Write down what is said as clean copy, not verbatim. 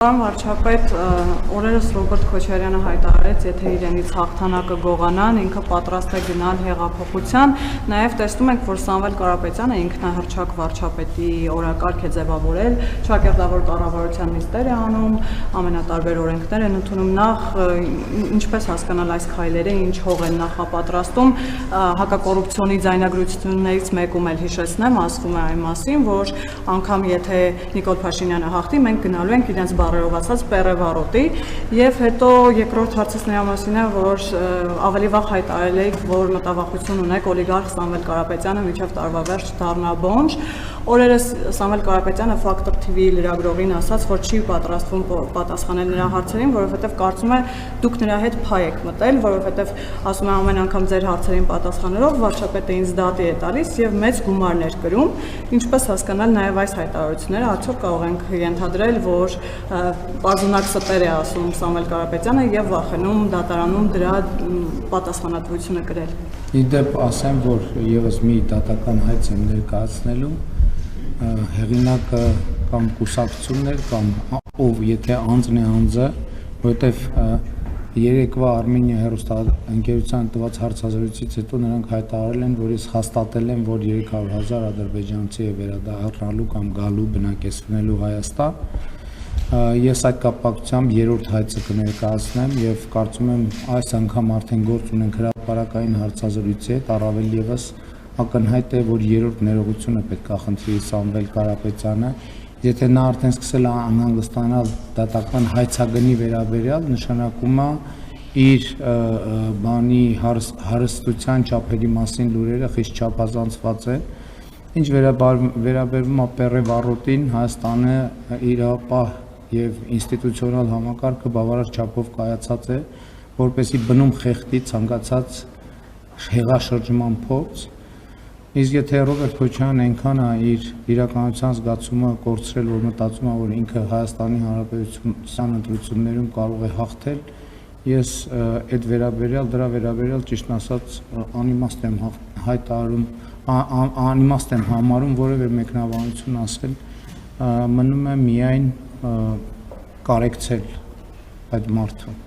Պարոն վարչապետ, օրերս Ռոբերտ Քոչարյանը հայտարարեց, եթե իրենից հաղթանակը գողանան, ինքը պատրաստ է գնալ հեղափոխության, նաև տեսնում ենք, որ Սամվել Կարապետյանը ինքնահռչակ վարչապետի օրակարգ է ձևավորել, ճակերտավոր կառավարության նիստեր է անում, ամենատարբեր օրենքներ են ընդունում, նախ ինչպես հասկանալ այս քայլերը, ինչ հող են նախապատրաստում, հակակոռուպցիոնի ձայնագրություններից մեկում էլ հիշեցնեմ, ասվում է այն մասին, որ անգամ եթե Նիկոլ Փաշինյանը հաղթի, մենք գնալու ենք իրենց բարերով ասած պերևարոտի եւ հետո երկրորդ հարցս նրա մասին է, որ ավելի վաղ հայտարարել եք, որ մտավախություն ունեք օլիգարխ Սամվել Կարապետյանը մինչեւ տարվա վերջ դառնա բոնջ։ Օրերս Սամվել Կարապետյանը Factor TV լրագրողին ասաց, որ չի պատրաստվում պատասխանել նրա հարցերին, որովհետեւ կարծում է դուք նրա հետ փայ եք մտել, որովհետեւ ասում է ամեն անգամ ձեր հարցերին պատասխանելով վարչապետը ինձ դատի է տալիս եւ մեծ գումարներ կրում, ինչպես հասկանալ նաեւ այս հայտարարությունները, արդյոք կարող ենք ենթադրել, որ պարզունակ ստեր է ասում Սամվել Կարապետյանը եւ վախենում դատարանում դրա պատասխանատվությունը կրել։ Իդեպ ասեմ, որ եւս մի դատական հայց եմ ներկայացնելու, հեղինակը կամ կուսակցություններ կամ ով եթե անձն է անձը, որովհետեւ երեկվա Արմենիա հեռուստաընկերության տված հարցազրույցից հետո նրանք հայտարարել են, որ ես հաստատել եմ, որ 300,000 ադրբեջանցի է վերադառնալու կամ գալու բնակեցնելու Հայաստան։ Ես այդ կապակցությամբ երրորդ հայցը կներկայացնեմ եւ կարծում եմ այս անգամ արդեն գործ ունենք հրապարակային հարցազրույցի հետ, առավել եւս ակնհայտ է, որ երրորդ ներողությունը պետք է խնդրի Սամվել Կարապետյանը, եթե նա արդեն սկսել է անհանգստանալ դատական հայցագնի վերաբերյալ, նշանակում է իր բանի հարստության չափերի մասին լուրերը խիստ չափազանցված է, ինչ վերաբերվում է պերևարոտին, Հայաստանը իր ապահ եւ ինստիտուցիոնալ համակարգը բավարար չափով կայացած է, որպեսզի բնում խեղդի ցանկացած հեղաշրջման փորձ, իսկ եթե Ռոբերտ Քոչարյանն այնքան է իր իրականության զգացումը կորցրել, որ մտածում է, որ ինքը Հայաստանի Հանրապետության ընտրություններում կարող է հաղթել, ես այդ դրա վերաբերյալ ճիշտ ասած անիմաստ եմ հայտարարում, անիմաստ եմ համարում որևէ մեկնաբանություն ասել, մնում է միայն կարեկցել այդ մարդուն։